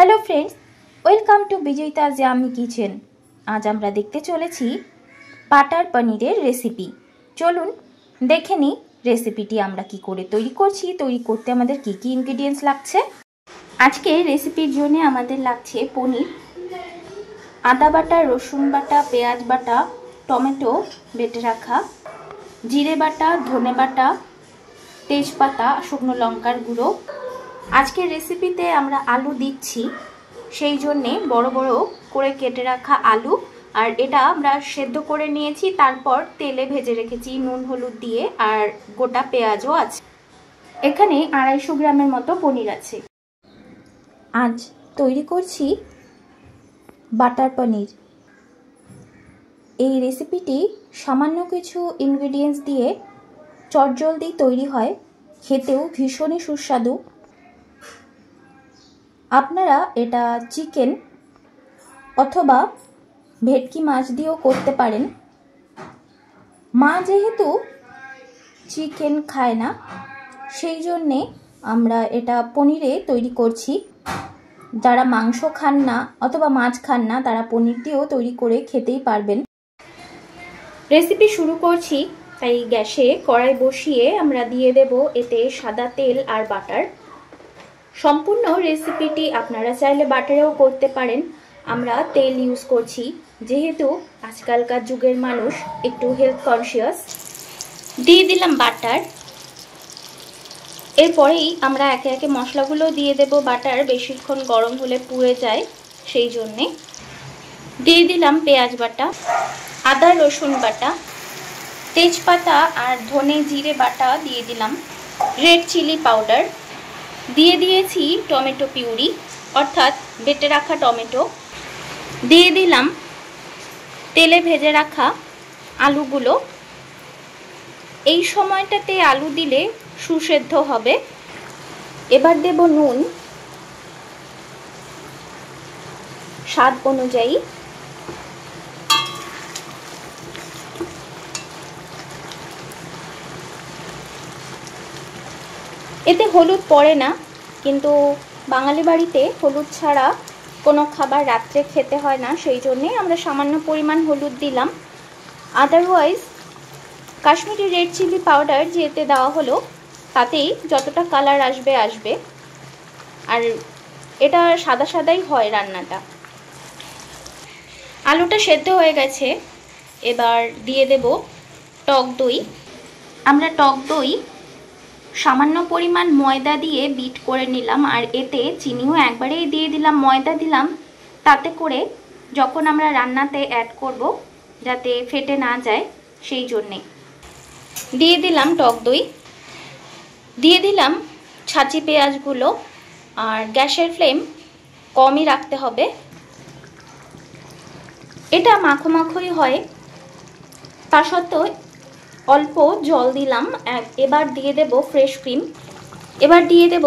Hello friends, welcome to Vijayita Jami kitchen. আজ আমরা দেখতে চলেছি বাটার পনিরের রেসিপি। চলুন দেখে নিই রেসিপিটি আমরা কি করে তৈরি করছি, তৈরি করতে আমাদের কি কি ইনগ্রেডিয়েন্টস লাগছে। আজকে রেসিপির জন্য আমাদের লাগছে পনির, আদা বাটা, রসুন বাটা, পেঁয়াজ বাটা, টমেটো বেটে রাখা, জিরে বাটা, ধনে বাটা, তেজপাতা, শুকনো লঙ্কার গুঁড়ো। আজকের রেসিপিতে আমরা আলু দিচ্ছি, সেই জন্যে বড় বড় করে কেটে রাখা আলু, আর এটা আমরা সেদ্ধ করে নিয়েছি, তারপর তেলে ভেজে রেখেছি নুন হলুদ দিয়ে, আর গোটা পেঁয়াজও আছে। এখানে 250 গ্রামের মতো পনির আছে। আজ তৈরি করছি বাটার পনির। এই রেসিপিটি সামান্য কিছু ইনগ্রেডিয়েন্টস দিয়ে চটজলদি তৈরি হয়, খেতেও ভীষণই সুস্বাদু। আপনারা এটা চিকেন অথবা ভেটকি মাছ দিয়েও করতে পারেন। মা যেহেতু চিকেন খায় না, সেই জন্যে আমরা এটা পনিরে তৈরি করছি। যারা মাংস খান না অথবা মাছ খান না, তারা পনির দিয়েও তৈরি করে খেতেই পারবেন। রেসিপি শুরু করছি, তাই গ্যাসে কড়াই বসিয়ে আমরা দিয়ে দেব এতে সাদা তেল আর বাটার। সম্পূর্ণ রেসিপিটি আপনারা চাইলে বাটারেও করতে পারেন, আমরা তেল ইউজ করছি যেহেতু আজকালকার যুগের মানুষ একটু হেলথ কনসিয়াস। দিয়ে দিলাম বাটার। এরপরেই আমরা একে একে মশলাগুলো দিয়ে দেব। বাটার বেশিক্ষণ গরম হলে পুড়ে যায়, সেই জন্যে দিয়ে দিলাম পেঁয়াজ বাটা, আদা রসুন বাটা, তেজপাতা আর ধনে জিরে বাটা দিয়ে দিলাম, রেড চিলি পাউডার দিয়ে দিয়েছি, টমেটো পিউরি অর্থাৎ বেটে রাখা টমেটো দিয়ে দিলাম, তেলে ভেজে রাখা আলুগুলো। এই সময়টাতে আলু দিলে সুসেদ্ধ হবে। এবার দেব নুন স্বাদ অনুযায়ী, এতে হলুদ পড়ে না, কিন্তু বাঙালি বাড়িতে হলুদ ছাড়া কোনো খাবার রাত্রে খেতে হয় না, সেই জন্যে আমরা সামান্য পরিমাণ হলুদ দিলাম। Otherwise Kashmiri red chilli powder যেতে দেওয়া হলো, তাতেই যতটা কালার আসবে। আর এটা সাদা সাদাই হয় রান্নাটা। আলুটা সেদ্ধ হয়ে গেছে, এবার দিয়ে দেব টক দই। আমরা টক দই সামান্য পরিমাণ ময়দা দিয়ে বিট করে নিলাম, আর এতে চিনিও একবারেই দিয়ে দিলাম। ময়দা দিলাম তাতে করে যখন আমরা রান্নাতে অ্যাড করব যাতে ফেটে না যায়, সেই জন্যে দিয়ে দিলাম টক দই। দিয়ে দিলাম ছাঁচি পেঁয়াজগুলো, আর গ্যাসের ফ্লেম কমই রাখতে হবে। এটা মাখো মাখোই হয়, তা সত্ত্বেও অল্প জল দিলাম। এবার দিয়ে দেব ফ্রেশ ক্রিম। এবার দিয়ে দেব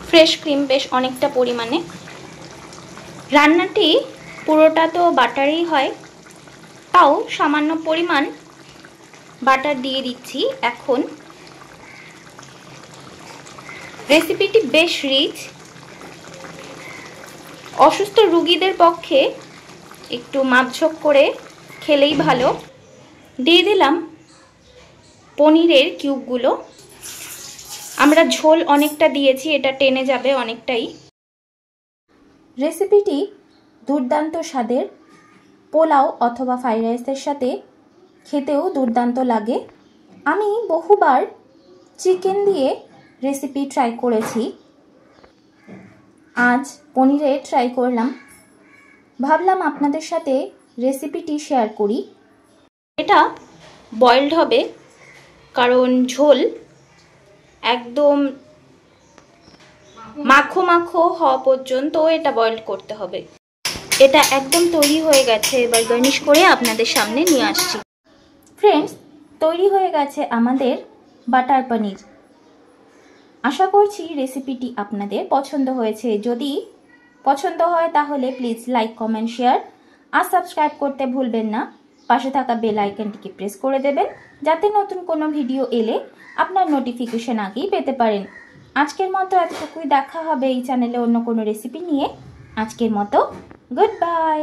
ফ্রেশ ক্রিম বেশ অনেকটা পরিমাণে। রান্নাটি পুরোটা তো বাটারই হয়, তাও সামান্য পরিমাণ বাটার দিয়ে দিচ্ছি। এখন রেসিপিটি বেশ রিচ, অসুস্থ রোগীদের পক্ষে একটু মাপঝোক করে খেলেই ভালো। দিয়ে দিলাম পনিরের কিউবগুলো। আমরা ঝোল অনেকটা দিয়েছি, এটা টেনে যাবে অনেকটাই। রেসিপিটি দুর্দান্ত স্বাদের, পোলাও অথবা ফ্রাইড রাইসের সাথে খেতেও দুর্দান্ত লাগে। আমি বহুবার চিকেন দিয়ে রেসিপি ট্রাই করেছি, আজ পনিরে ট্রাই করলাম। ভাবলাম আপনাদের সাথে রেসিপিটি শেয়ার করি। এটা বয়েলড হবে, কারণ ঝোল একদম মাখো মাখো হওয়া পর্যন্ত এটা বয়েলড করতে হবে। এটা একদম তৈরি হয়ে গেছে, এবার গার্নিশ করে আপনাদের সামনে নিয়ে আসছি। ফ্রেন্ডস, তৈরি হয়ে গেছে আমাদের বাটার পনির। আশা করছি রেসিপিটি আপনাদের পছন্দ হয়েছে। যদি পছন্দ হয় তাহলে প্লিজ লাইক, কমেন্ট, শেয়ার আর সাবস্ক্রাইব করতে ভুলবেন না। পাশে থাকা বেল আইকনটিকে প্রেস করে দেবেন, যাতে নতুন কোনো ভিডিও এলে আপনার নোটিফিকেশন আগেই পেতে পারেন। আজকের মতো এতটুকুই, দেখা হবে এই চ্যানেলে অন্য কোনো রেসিপি নিয়ে। আজকের মতো গুড বাই।